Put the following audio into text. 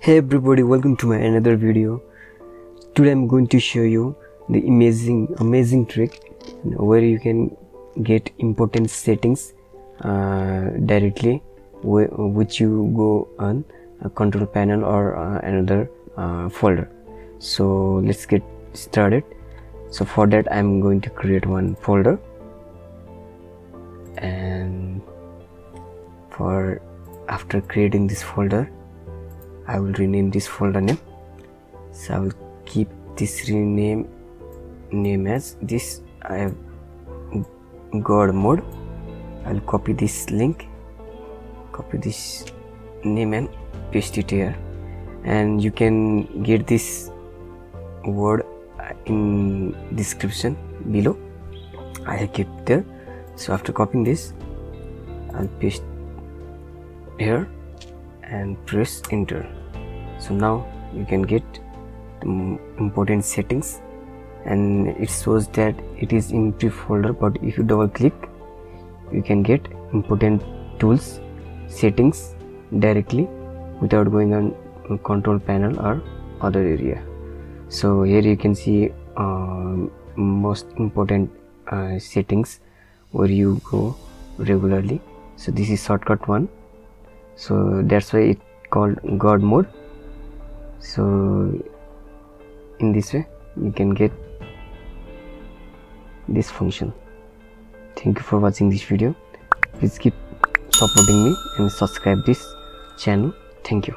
Hey everybody, welcome to my another video. Today I'm going to show you the amazing trick where you can get important settings directly, which you go on a control panel or another folder. So let's get started. So for that I'm going to create one folder, and after creating this folder I will rename this folder name. So I will keep this name as this. I have GodMode. I'll copy this link, copy this name and paste it here, and you can get this word in description below. I have kept there. So after copying this, I'll paste here and press enter. So now you can get the important settings, and it shows that it is empty folder, but if you double click you can get important tools settings directly without going on control panel or other area. So here you can see most important settings where you go regularly. So this is shortcut one, so that's why it called GodMode. So in this way you can get this function. Thank you for watching this video. Please keep supporting me and subscribe this channel. Thank you.